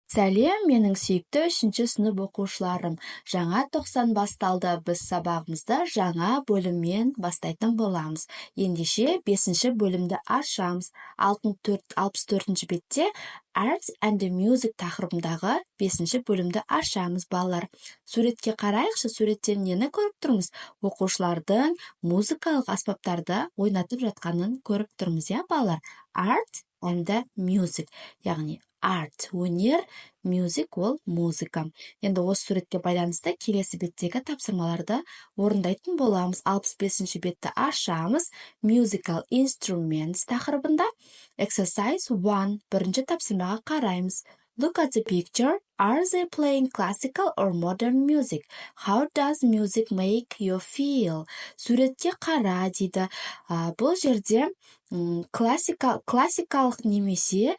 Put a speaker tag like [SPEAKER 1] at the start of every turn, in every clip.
[SPEAKER 1] Сәлем, менің сүйікті 3-ші сынып оқушыларым. Жаңа тоқсан басталды. Біз сабағымызды жаңа бөліммен бастайтын боламыз. Ендеше 5-ші бөлімді ашамыз. 64-ші бетте Arts and Music тақырыбындағы 5-ші бөлімді ашамыз, балалар. Суретке қарайықшы, суреттен нені көріп тұрмыз? Оқушылардың музыкалық аспаптарды ойнатып жатқанын көріп тұрмыз, я, балалар? Art and Music, яғни арт өнер, music ол музыка. Енді осы суретке байланысты келесі беттегі тапсырмаларды орындайтын боламыз. 65-ші бетті ашамыз. Musical instruments тақырыбында exercise 1 бірінші тапсырмаға қараймыз. Look at the picture. Are they playing classical or modern music? How does music make you feel? Суретке қара дейді. Бұл жерде классикалық немесе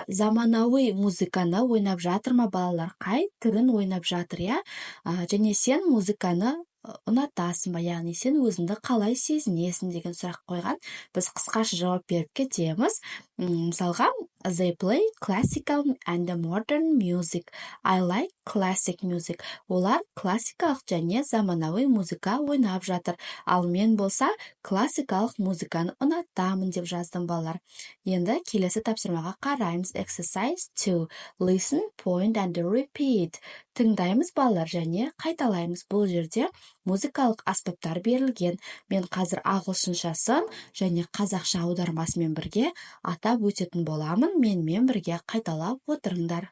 [SPEAKER 1] заманауи музыканы ойнап жатыр ма балалар? Қай түрін ойнап жатыр, я? Және сен музыканы ұнатасың ба, яғни сен өзіңді қалай сезінесің деген сұрақ қойған. Біз қысқаша жауап беріп кетеміз. Мысалға, they play classical and modern music. I like classic music. Олар классикалық және заманауи музыка ойнап жатыр. Ал мен болса, классикалық музыканы ұнатамын деп жаздым, балалар. Енді келесі тапсырмаға қараймыз. Exercise 2. Listen, point and repeat. Тыңдаймыз, балалар, және қайталаймыз. Бұл жерде музыкалық аспаптар берілген. Мен қазір ағылшыншасын және қазақша аудармасымен бірге атап өтетін боламын. Менімен бірге қайталап отырыңдар.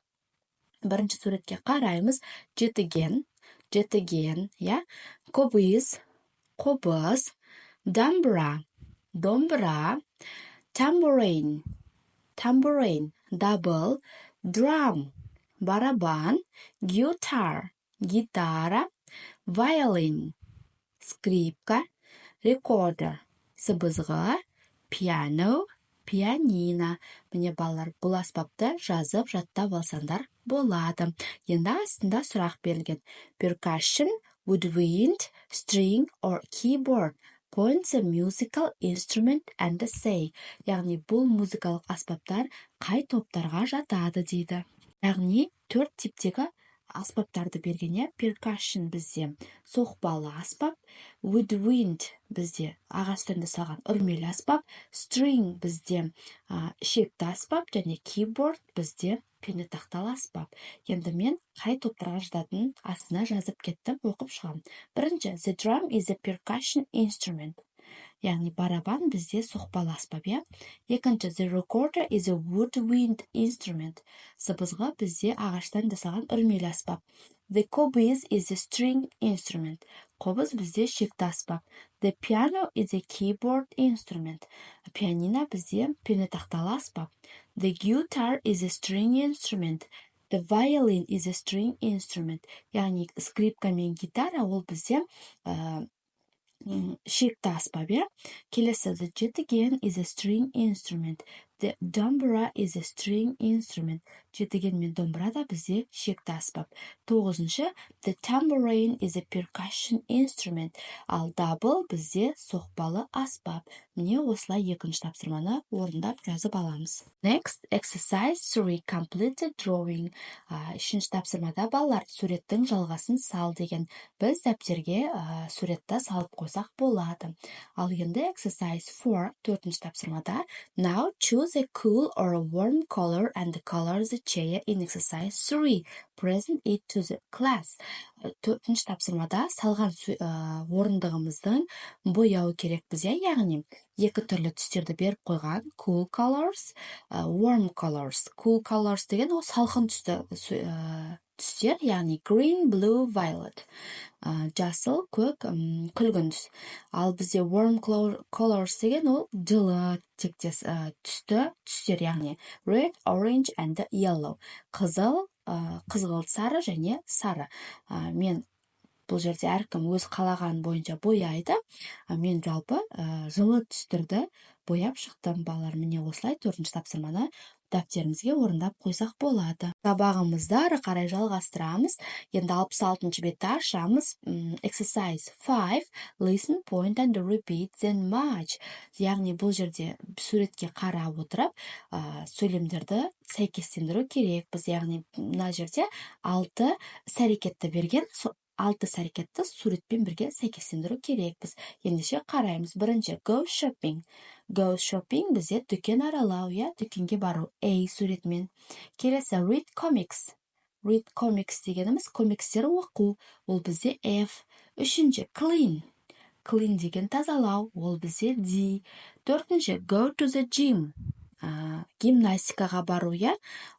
[SPEAKER 1] Бірінші суретке қараймыз. Жетіген, я. Қобыз, домбыра, tambourine, дабыл, drum, барабан, guitar, гитара, violin, скрипка, recorder, сыбызғы, piano, пианино. Міне, балалар, бұл аспапты жазып жаттап алсаңдар болады. Енді астында сұрақ берілген. Percussion, woodwind, string or keyboard. Point the musical instrument and say. Яғни бұл музыкалық аспаптар қай топтарға жатады дейді. Яғни 4 типтегі аспаптарды берген. Percussion бізде соқпалы аспап, woodwind бізде ағаштан жасалған үрмелі аспап, string бізде ішекті аспап, және keyboard бізде пенетақталы аспап. Енді мен қай топтарға жататынын астына жазып кеттім, оқып шығам. Бірінші, the drum is a percussion instrument. Яғни барабан бізде соқпалы аспап, я. Екінші, the recorder is a woodwind instrument. Сыбызғы бізде ағаштан жасалған үрмелі аспап. The қобыз is a string instrument. Қобыз бізде ішекті аспап. The piano is a keyboard instrument. Пианино бізде пенетақталы аспап. The guitar is a string instrument. The violin is a string instrument. Яғни скрипка мен гитара ол бізде ішекті аспап, я. Келесі, the жетіген is a string instrument. The домбыра is a string instrument. Жетіген мен домбыра да бізде ішекті аспап. 9-шы, the tambourine is a percussion instrument. Ал дабыл бізде соқпалы аспап. Міне осылай екінші тапсырманы орындап жазып аламыз. Next, exercise 3, complete the drawing. Үшінші тапсырмада балалар суреттің жалғасын сал деген. Біз дәптерге суретті салып қойсақ болады. Ал енді exercise 4, 4-ші тапсырмада, now choose a cool or a warm color and color the chair in exercise 3. Present it to the class. 4-ші тапсырмада салған орындығымыздың бояуы керек бізге, яғни екі түрлі түстерді беріп қойған. Cool colors, warm colors. Cool colors деген ол салқын түстер, яғни green, blue, violet. Жасыл, көк, күлгін түс. Ал бізде warm colors деген ол жылы тектес түстер, яғни red, orange and yellow. Қызыл, қызғылт, сары және сары. Мен бұл жерде әркім өз қалаған бойынша бояйды. Мен жалпы жылы түстерді бояп шықтым, балалар. Міне осылай 4-ші тапсырманы дәптерімізге орындап қойсақ болады. Сабағымызды ары қарай жалғастырамыз. Енді 66-шы бетті ашамыз. Exercise 5. Listen, point and repeat then match. Яғни бұл жерде суретке қарап отырып, сөйлемдерді сәйкестендіру керекпіз. Яғни мына жерде 6 іс-әрекетті берген, 6 іс-әрекетті суретпен бірге сәйкестендіру керекпіз. Ендеше қараймыз. Бірінші, go shopping. Go shopping бізде дүкен аралау, дүкенге бару, A суретмен. Келесі, read comics. Read comics дегеніміз комикстер оқу, ол бізде F. Үшінші, clean. Clean деген тазалау, ол бізде D. Төртінші, go to the gym. Гимнастикаға бару,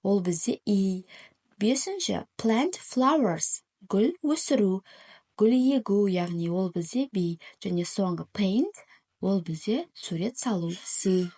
[SPEAKER 1] ол бізде E. Бесінші, plant flowers. Гүл өсіру, гүл егу, яғни ол бізде B. Және соңғы paint, ол бізде сурет салу, C.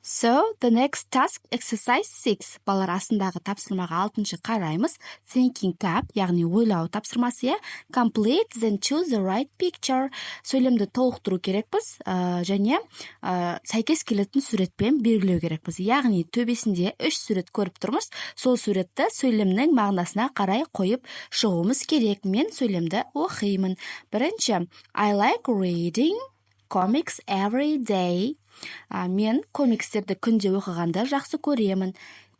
[SPEAKER 1] So, the next task, exercise 6. Балар астындағы тапсырмаға 6-шы қараймыз. Thinking cap, яғни ойлау тапсырмасы, complete, then choose the right picture. Сөйлемді толықтыру керекпіз, және сәйкес келетін суретпен белгілеу керекпіз. Яғни төбесінде 3 сурет көріп тұрмыз. Сол суретті сөйлемнің мағынасына қарай қойып шығуымыз керек. Мен сөйлемді оқимын. Бірінші, I like reading comics every day. Мен комикстерді күнде оқығанды жақсы көремін.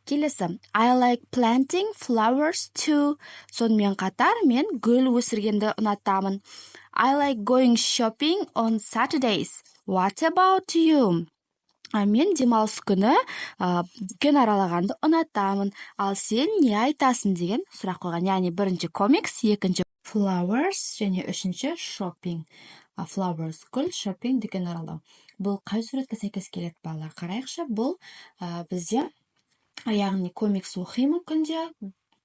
[SPEAKER 1] Келесі, I like planting flowers too. Сонымен қатар мен гүл өсіргенді ұнатамын. I like going shopping on Saturdays. What about you? Мен демалыс күні дүкен аралағанды ұнатамын. Ал сен не айтасың деген сұрақ қойған. Яғни бірінші комикс, екінші flowers және үшінші shopping. Flowers гүл, shopping дүкен аралау. Бұл қай суретке сәйкес келеді, балалар? Қарайықшы, бұл бізде яғни комикс оқимын күнде,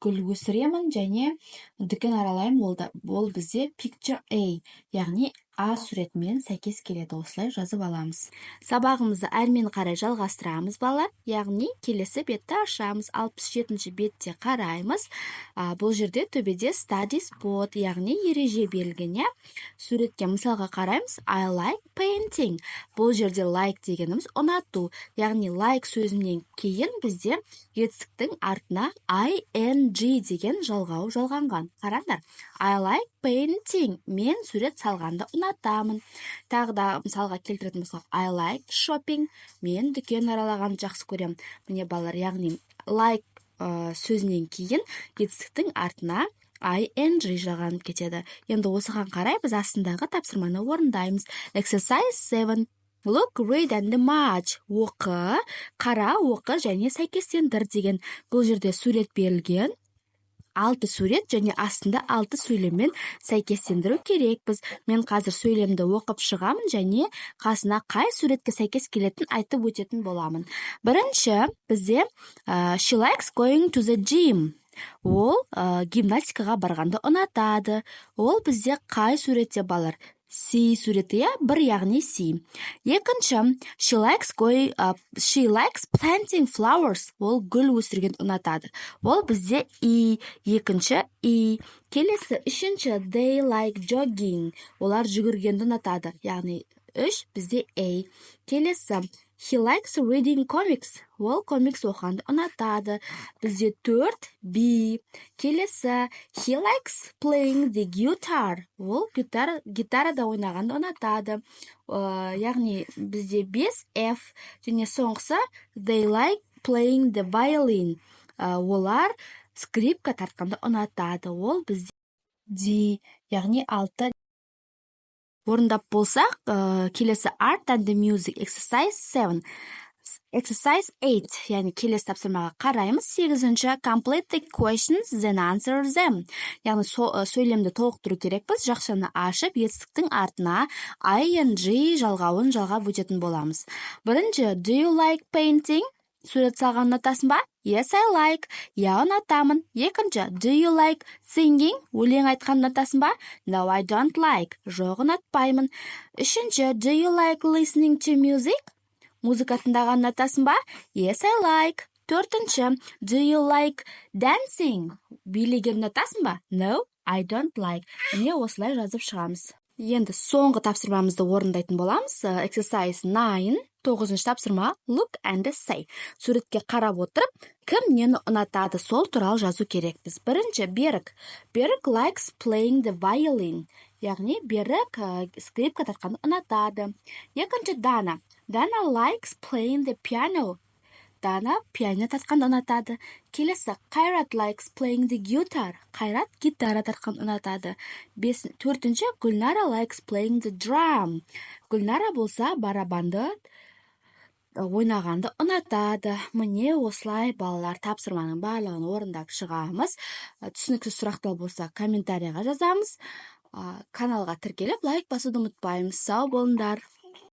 [SPEAKER 1] гүл өсіремін және дүкен аралаймын, ол бізде picture A, яғни А суретмен сәйкес келеді. Осылай жазып аламыз. Сабағымызды әрмен қарай жалғастырамыз, балалар. Яғни келесі бетті ашамыз. 67-ші бетте қараймыз. Бұл жерде төбеде study spot, яғни ереже берілген. Суретке мысалға қараймыз. I like painting. Бұл жерде like дегеніміз ұнату. Яғни like сөзінен кейін бізде етістіктің артына ing деген жалғау жалғанған. Қараңдар. I like painting. Мен сурет салғанды ұнатамын. Тағы да мысалға келтіретін болсақ, I like shopping. Мен дүкен аралағанды жақсы көремін. Міне балалар, яғни like сөзінен кейін етістіктің артына ing жалғанып кетеді. Енді осыған қарай біз астындағы тапсырманы орындаймыз. Exercise 7. Look, read and match. Оқы, қара, оқы және сәйкестендір деген. Бұл жерде сурет берілген. 6 сурет және астында 6 сөйлеммен сәйкестендіру керекпіз. Мен қазір сөйлемді оқып шығамын және қасына қай суретке сәйкес келетін айтып өтетін боламын. Бірінші, бізде she likes going to the gym. Ол гимнастикаға барғанды ұнатады. Ол бізде қай суретте, балар? C суреті, бір яғни C. Екінші, she likes planting flowers. Ол гүл өсірген ұнатады. Ол бізде E. Екінші E. Келесі, үшінші, they like jogging. Олар жүгіргенді ұнатады. Яғни 3 бізде A. Келесі, he likes reading comics. Ол комикс оқығанды ұнатады. Бізде 4 B. Келесі, he likes playing the guitar. Ол гитарада ойнағанды ұнатады. Яғни бізде 5 F. Және соңғысы, they like playing the violin. Олар скрипка тартқанды ұнатады. Ол бізде D. Яғни 6. Орындап болсақ, келесі art and the music, exercise 7. Exercise 8, яғни келесі тапсырмаға қараймыз. 8-ші, complete the questions, then answer them. Яғни сөйлемді толықтыру керекпіз. Жақшаны ашып, етістіктің артына ing жалғауын жалғап өтетін боламыз. Бірінші, do you like painting? Сурет салған ұнатасың ба? Yes, I like. Я ұнатамын. Екінші, do you like singing? Өлең айтқан ұнатасың ба? No, I don't like. Жоқ, ұнатпаймын. Үшінші, do you like listening to music? Музыка тыңдаған ұнатасың ба? Yes, I like. Төртінші, do you like dancing? Билеген ұнатасың ба? No, I don't like. Міне осылай жазып шығамыз. Енді соңғы тапсырмамызды орындайтын боламыз. Exercise 9, 9-шы тапсырма. Look and say. Суретке қарап отырып, кім нені ұнатады, сол туралы жазу керекпіз. Бірінші, Берік. Берік likes playing the violin. Яғни, Берік скрипка тартқанды ұнатады. Екінші, Дана. Дана likes playing the piano. Дана пианино тартқанды ұнатады. Келесі, Қайрат likes playing the guitar. Қайрат гитара тартқанды ұнатады. Төртінші, Гүлнара likes playing the drum. Гүлнара болса барабанды ойнағанды ұнатады. Міне осылай балалар тапсырманың барлығын орындап шығамыз. Түсініксіз сұрақтар болса комментарияға жазамыз. Каналға тіркеліп лайк басуды ұмытпаймыз. Сау болыңдар.